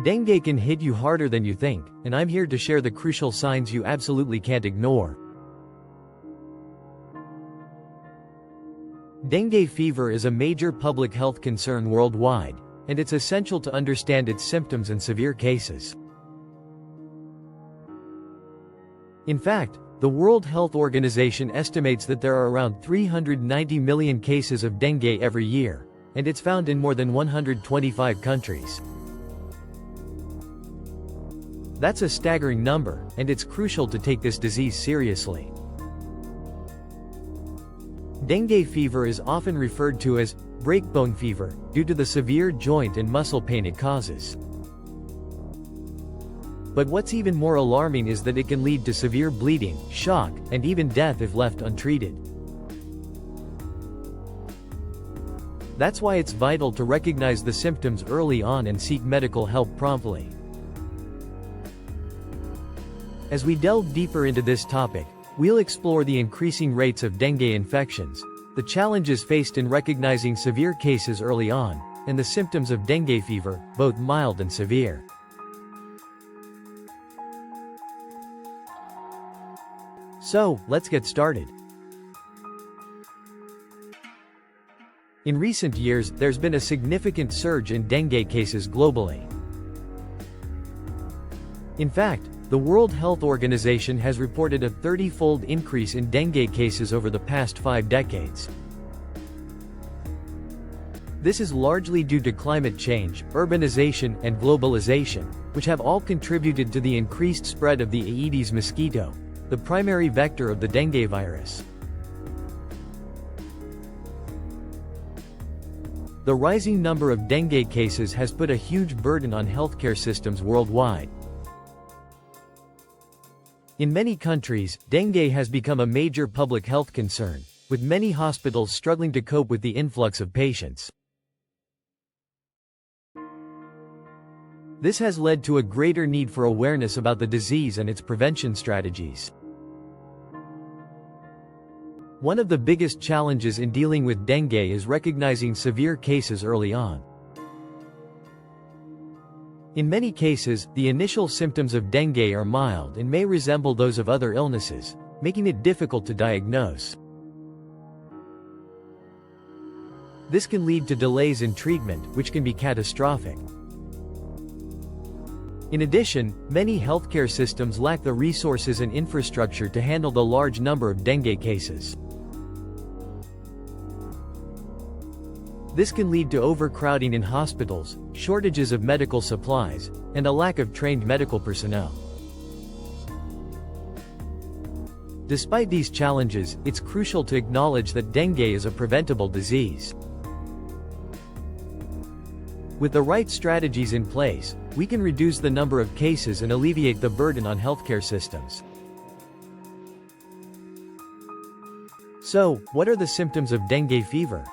Dengue can hit you harder than you think, and I'm here to share the crucial signs you absolutely can't ignore. Dengue fever is a major public health concern worldwide, and it's essential to understand its symptoms and severe cases. In fact, the World Health Organization estimates that there are around 390 million cases of dengue every year, and it's found in more than 125 countries. That's a staggering number, and it's crucial to take this disease seriously. Dengue fever is often referred to as breakbone fever, due to the severe joint and muscle pain it causes. But what's even more alarming is that it can lead to severe bleeding, shock, and even death if left untreated. That's why it's vital to recognize the symptoms early on and seek medical help promptly. As we delve deeper into this topic, we'll explore the increasing rates of dengue infections, the challenges faced in recognizing severe cases early on, and the symptoms of dengue fever, both mild and severe. So, let's get started. In recent years, there's been a significant surge in dengue cases globally. In fact, the World Health Organization has reported a 30-fold increase in dengue cases over the past 5 decades. This is largely due to climate change, urbanization, and globalization, which have all contributed to the increased spread of the Aedes mosquito, the primary vector of the dengue virus. The rising number of dengue cases has put a huge burden on healthcare systems worldwide. In many countries, dengue has become a major public health concern, with many hospitals struggling to cope with the influx of patients. This has led to a greater need for awareness about the disease and its prevention strategies. One of the biggest challenges in dealing with dengue is recognizing severe cases early on. In many cases, the initial symptoms of dengue are mild and may resemble those of other illnesses, making it difficult to diagnose. This can lead to delays in treatment, which can be catastrophic. In addition, many healthcare systems lack the resources and infrastructure to handle the large number of dengue cases. This can lead to overcrowding in hospitals, shortages of medical supplies, and a lack of trained medical personnel. Despite these challenges, it's crucial to acknowledge that dengue is a preventable disease. With the right strategies in place, we can reduce the number of cases and alleviate the burden on healthcare systems. So, what are the symptoms of dengue fever?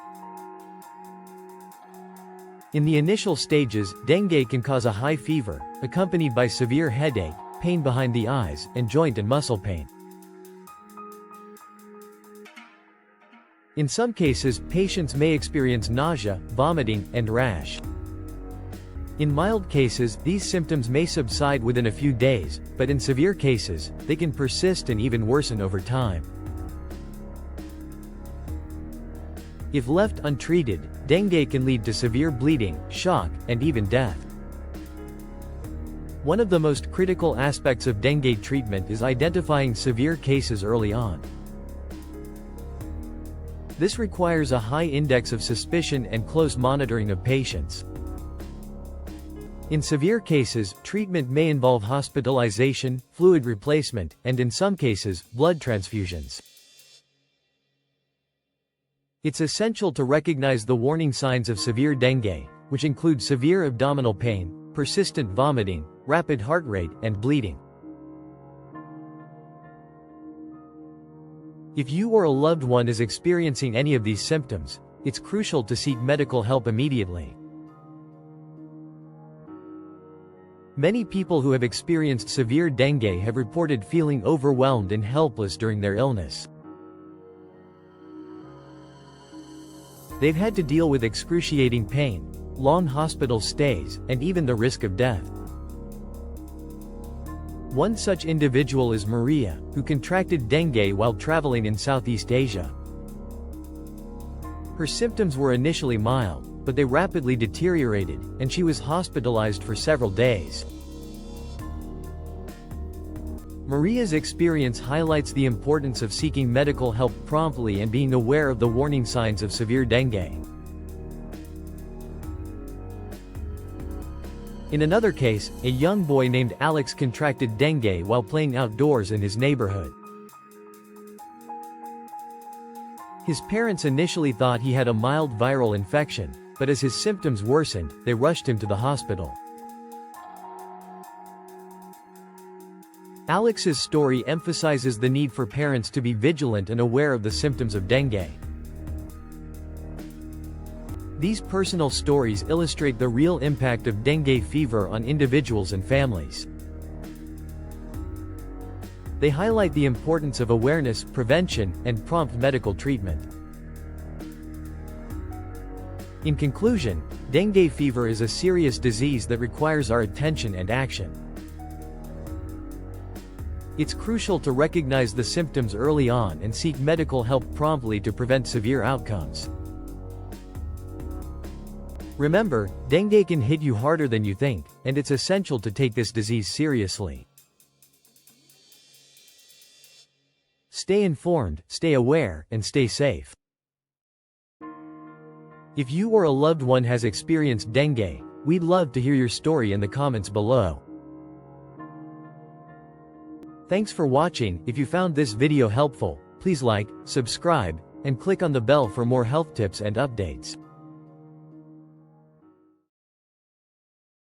In the initial stages, dengue can cause a high fever, accompanied by severe headache, pain behind the eyes, and joint and muscle pain. In some cases, patients may experience nausea, vomiting, and rash. In mild cases, these symptoms may subside within a few days, but in severe cases, they can persist and even worsen over time. If left untreated, dengue can lead to severe bleeding, shock, and even death. One of the most critical aspects of dengue treatment is identifying severe cases early on. This requires a high index of suspicion and close monitoring of patients. In severe cases, treatment may involve hospitalization, fluid replacement, and in some cases, blood transfusions. It's essential to recognize the warning signs of severe dengue, which include severe abdominal pain, persistent vomiting, rapid heart rate, and bleeding. If you or a loved one is experiencing any of these symptoms, it's crucial to seek medical help immediately. Many people who have experienced severe dengue have reported feeling overwhelmed and helpless during their illness. They've had to deal with excruciating pain, long hospital stays, and even the risk of death. One such individual is Maria, who contracted dengue while traveling in Southeast Asia. Her symptoms were initially mild, but they rapidly deteriorated, and she was hospitalized for several days. Maria's experience highlights the importance of seeking medical help promptly and being aware of the warning signs of severe dengue. In another case, a young boy named Alex contracted dengue while playing outdoors in his neighborhood. His parents initially thought he had a mild viral infection, but as his symptoms worsened, they rushed him to the hospital. Alex's story emphasizes the need for parents to be vigilant and aware of the symptoms of dengue. These personal stories illustrate the real impact of dengue fever on individuals and families. They highlight the importance of awareness, prevention, and prompt medical treatment. In conclusion, dengue fever is a serious disease that requires our attention and action. It's crucial to recognize the symptoms early on and seek medical help promptly to prevent severe outcomes. Remember, dengue can hit you harder than you think, and it's essential to take this disease seriously. Stay informed, stay aware, and stay safe. If you or a loved one has experienced dengue, we'd love to hear your story in the comments below. Thanks for watching. If you found this video helpful, please like, subscribe, and click on the bell for more health tips and updates.